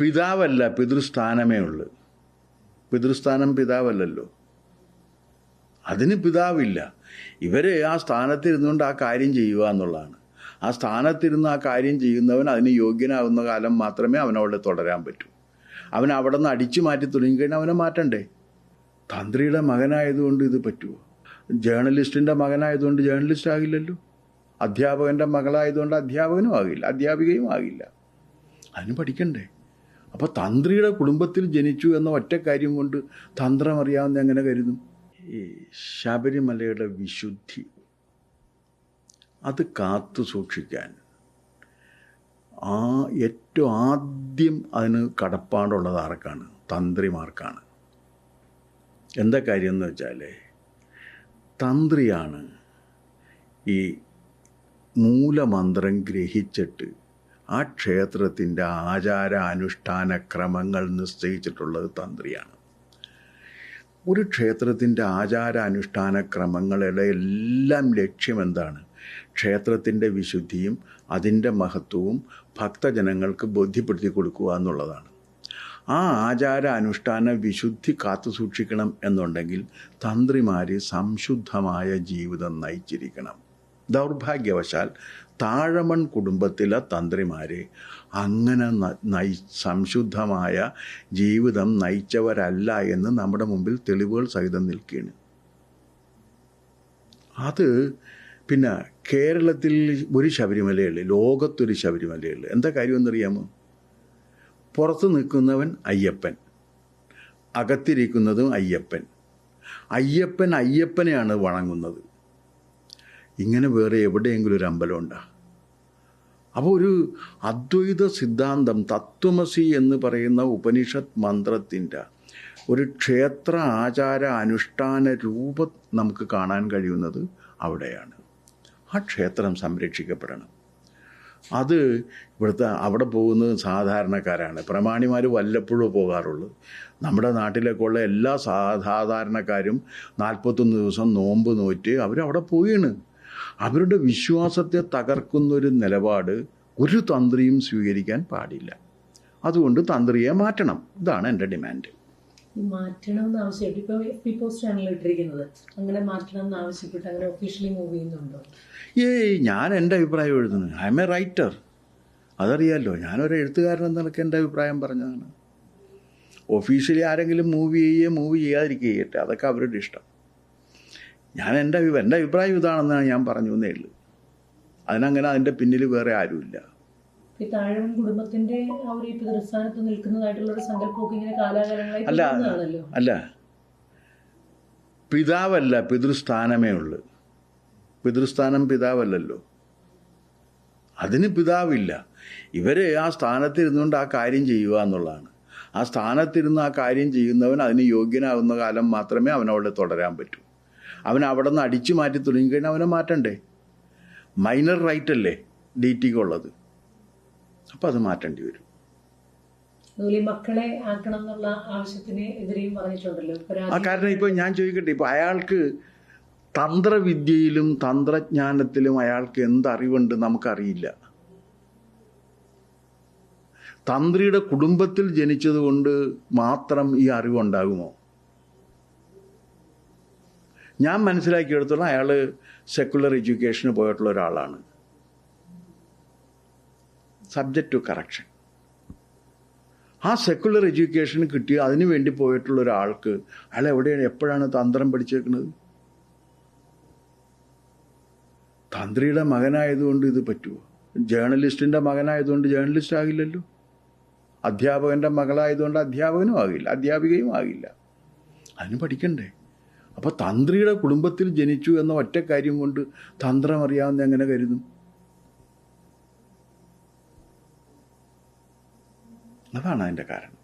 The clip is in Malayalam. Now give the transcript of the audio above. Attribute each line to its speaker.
Speaker 1: പിതാവല്ല, പിതൃസ്ഥാനമേ ഉള്ളൂ. പിതൃസ്ഥാനം പിതാവല്ലല്ലോ. അതിന് പിതാവില്ല. ഇവർ ആ സ്ഥാനത്തിരുന്നുകൊണ്ട് ആ കാര്യം ചെയ്യുക എന്നുള്ളതാണ്. ആ സ്ഥാനത്തിരുന്ന് ആ കാര്യം ചെയ്യുന്നവൻ അതിന് യോഗ്യനാകുന്ന കാലം മാത്രമേ അവനവിടെ തുടരാൻ പറ്റൂ. അവൻ അവിടെ നിന്ന് അടിച്ചു മാറ്റി തുടങ്ങിക്കഴിഞ്ഞാൽ അവനെ മാറ്റണ്ടേ. തന്ത്രിയുടെ മകനായതുകൊണ്ട് ഇത് പറ്റുമോ? ജേർണലിസ്റ്റിൻ്റെ മകനായതുകൊണ്ട് ജേർണലിസ്റ്റ് ആകില്ലല്ലോ. അധ്യാപകൻ്റെ മകളായതുകൊണ്ട് അധ്യാപകനും ആകില്ല, അധ്യാപികയും ആകില്ല. അതിന് പഠിക്കണ്ടേ. അപ്പോൾ തന്ത്രിയുടെ കുടുംബത്തിൽ ജനിച്ചു എന്ന ഒറ്റ കാര്യം കൊണ്ട് തന്ത്രം അറിയാവുന്ന എങ്ങനെ കരുതും? ഈ ശബരിമലയുടെ വിശുദ്ധി അത് കാത്തു സൂക്ഷിക്കാൻ ഏറ്റവും ആദ്യം അതിന് കടപ്പാടുള്ളത് ആർക്കാണ്? തന്ത്രിമാർക്കാണ്. എന്താ കാര്യം എന്ന് വെച്ചാൽ, തന്ത്രിയാണ് ഈ മൂലമന്ത്രം ഗ്രഹിച്ചിട്ട് ആ ക്ഷേത്രത്തിൻ്റെ ആചാര അനുഷ്ഠാന ക്രമങ്ങൾ നിശ്ചയിച്ചിട്ടുള്ളത് തന്ത്രിയാണ്. ഒരു ക്ഷേത്രത്തിൻ്റെ ആചാര അനുഷ്ഠാന ക്രമങ്ങളുടെ എല്ലാം ലക്ഷ്യം എന്താണ്? ക്ഷേത്രത്തിൻ്റെ വിശുദ്ധിയും അതിൻ്റെ മഹത്വവും ഭക്തജനങ്ങൾക്ക് ബോധ്യപ്പെടുത്തി കൊടുക്കുക എന്നുള്ളതാണ്. ആ ആചാര അനുഷ്ഠാന വിശുദ്ധി കാത്തു സൂക്ഷിക്കണം എന്നുണ്ടെങ്കിൽ തന്ത്രിമാർ സംശുദ്ധമായ ജീവിതം നയിച്ചിരിക്കണം. ദൗർഭാഗ്യവശാൽ താഴമൺ കുടുംബത്തിലെ തന്ത്രിമാർ അങ്ങനെ സംശുദ്ധമായ ജീവിതം നയിച്ചവരല്ല എന്ന് നമ്മുടെ മുമ്പിൽ തെളിവുകൾ സഹിതം നിൽക്കുകയാണ്. അത് പിന്നെ കേരളത്തിൽ ഒരു ശബരിമലയുള്ളൂ, ലോകത്തൊരു ശബരിമലയുള്ളൂ. എന്താ കാര്യമെന്നറിയാമോ? പുറത്ത് നിൽക്കുന്നവൻ അയ്യപ്പൻ, അകത്തിരിക്കുന്നതും അയ്യപ്പൻ. അയ്യപ്പനെയാണ് വണങ്ങുന്നത്. ഇങ്ങനെ വേറെ എവിടെയെങ്കിലും ഒരു അമ്പലമുണ്ടോ? അപ്പോൾ ഒരു അദ്വൈത സിദ്ധാന്തം, തത്വമസി എന്ന് പറയുന്ന ഉപനിഷത്ത് മന്ത്രത്തിൻ്റെ ഒരു ക്ഷേത്ര ആചാര അനുഷ്ഠാന രൂപം നമുക്ക് കാണാൻ കഴിയുന്നത് അവിടെയാണ്. ആ ക്ഷേത്രം സംരക്ഷിക്കപ്പെടണം. അത് അവിടെ പോകുന്നത് സാധാരണക്കാരാണ്. പ്രമാണിമാർ വല്ലപ്പോഴും പോകാറുള്ളൂ. നമ്മുടെ നാട്ടിലേക്കുള്ള എല്ലാ സാധാരണക്കാരും 41 ദിവസം നോമ്പ് നോറ്റ് അവരവിടെ പോവുകയാണ്. അവരുടെ വിശ്വാസത്തെ തകർക്കുന്നൊരു നിലപാട് ഒരു തന്ത്രിയും സ്വീകരിക്കാൻ പാടില്ല. അതുകൊണ്ട് തന്ത്രിയെ മാറ്റണം. ഇതാണ് എൻ്റെ ഡിമാൻഡ്.
Speaker 2: മാറ്റണമെന്ന് ആവശ്യപ്പെട്ട് ഇപ്പോൾ ചാനൽ ഇട്ടിരിക്കുന്നത് അങ്ങനെ മാറ്റണമെന്ന് ആവശ്യപ്പെട്ട് അങ്ങനെ ഒഫീഷ്യലി മൂവ് ചെയ്യുന്നുണ്ടോ?
Speaker 1: ഞാൻ എൻ്റെ അഭിപ്രായം എഴുതുന്നു. ഐ എം എ റൈറ്റർ, അതറിയാമല്ലോ. ഞാനൊരു എഴുത്തുകാരൻ എന്ന നിലയ്ക്ക് എൻ്റെ അഭിപ്രായം പറഞ്ഞതാണ്. ഒഫീഷ്യലി ആരെങ്കിലും മൂവ് ചെയ്യാതിരിക്കുകയട്ടെ, അതൊക്കെ അവരുടെ ഇഷ്ടം. എൻ്റെ അഭിപ്രായം ഇതാണെന്നാണ് ഞാൻ പറഞ്ഞു എന്നേ ഉള്ളൂ. അതിൻ്റെ പിന്നിൽ വേറെ ആരുമില്ല.
Speaker 2: ഈ താഴവൻ കുടുംബത്തിന്റെ ആ ഒരു പിതൃസ്ഥാനത്ത് നിൽക്കുന്നതായിട്ടുള്ള ഒരു സങ്കല്പമൊക്കെ ഇങ്ങനെ കാലാകാലങ്ങളായി
Speaker 1: അല്ല, പിതാവല്ല, പിതൃസ്ഥാനമേ ഉള്ളൂ. പിതൃസ്ഥാനം പിതാവല്ലല്ലോ. അതിന് പിതാവില്ല. ഇവർ ആ സ്ഥാനത്തിരുന്നുകൊണ്ട് ആ കാര്യം ചെയ്യുക എന്നുള്ളതാണ്. ആ സ്ഥാനത്തിരുന്ന് ആ കാര്യം ചെയ്യുന്നവൻ അതിന് യോഗ്യനാകുന്ന കാലം മാത്രമേ അവനവിടെ തുടരാൻ പറ്റൂ. അവൻ അവിടെ നിന്ന് അടിച്ചു മാറ്റി തുടങ്ങിക്കഴിഞ്ഞാൽ അവനെ മാറ്റണ്ടേ. മൈനർ റൈറ്റ് അല്ലേ DTക്കുള്ളത്. അപ്പം അത് മാറ്റേണ്ടി വരും.
Speaker 2: മക്കളെ ആക്കണം എന്നുള്ള ആവശ്യത്തിന് എതിരെയും പറഞ്ഞിട്ടുണ്ടല്ലോ.
Speaker 1: കാരണം ഇപ്പോൾ ഞാൻ ചോദിക്കട്ടെ, ഇപ്പോൾ അയാൾക്ക് തന്ത്രവിദ്യയിലും തന്ത്രജ്ഞാനത്തിലും അയാൾക്ക് എന്തറിവുണ്ട് നമുക്കറിയില്ല. തന്ത്രിയുടെ കുടുംബത്തിൽ ജനിച്ചതുകൊണ്ട് മാത്രം ഈ അറിവുണ്ടാകുമോ? ഞാൻ മനസ്സിലാക്കിയെടുത്തോളം അയാൾ സെക്കുലർ എഡ്യൂക്കേഷന് പോയിട്ടുള്ള ഒരാളാണ്. Subject to correction. ആ സെക്കുലർ എഡ്യൂക്കേഷൻ കിട്ടി അതിനു വേണ്ടി പോയിട്ടുള്ള ഒരാൾക്ക് അയാൾ എപ്പോഴാണ് തന്ത്രം പഠിച്ചേക്കുന്നത്? തന്ത്രിയുടെ മകനായതുകൊണ്ട് ഇത് പറ്റുമോ? ജേർണലിസ്റ്റിൻ്റെ മകനായതുകൊണ്ട് ജേർണലിസ്റ്റ് ആകില്ലല്ലോ. അധ്യാപകൻ്റെ മകളായതുകൊണ്ട് അധ്യാപകനും ആകില്ല, അധ്യാപികയും ആകില്ല. അതിന് പഠിക്കണ്ടേ. അപ്പോൾ തന്ത്രിയുടെ കുടുംബത്തിൽ ജനിച്ചു എന്ന ഒറ്റ കാര്യം കൊണ്ട് തന്ത്രം അറിയാവുന്ന എങ്ങനെ കരുതും? അതാണ് അതിൻ്റെ കാരണം.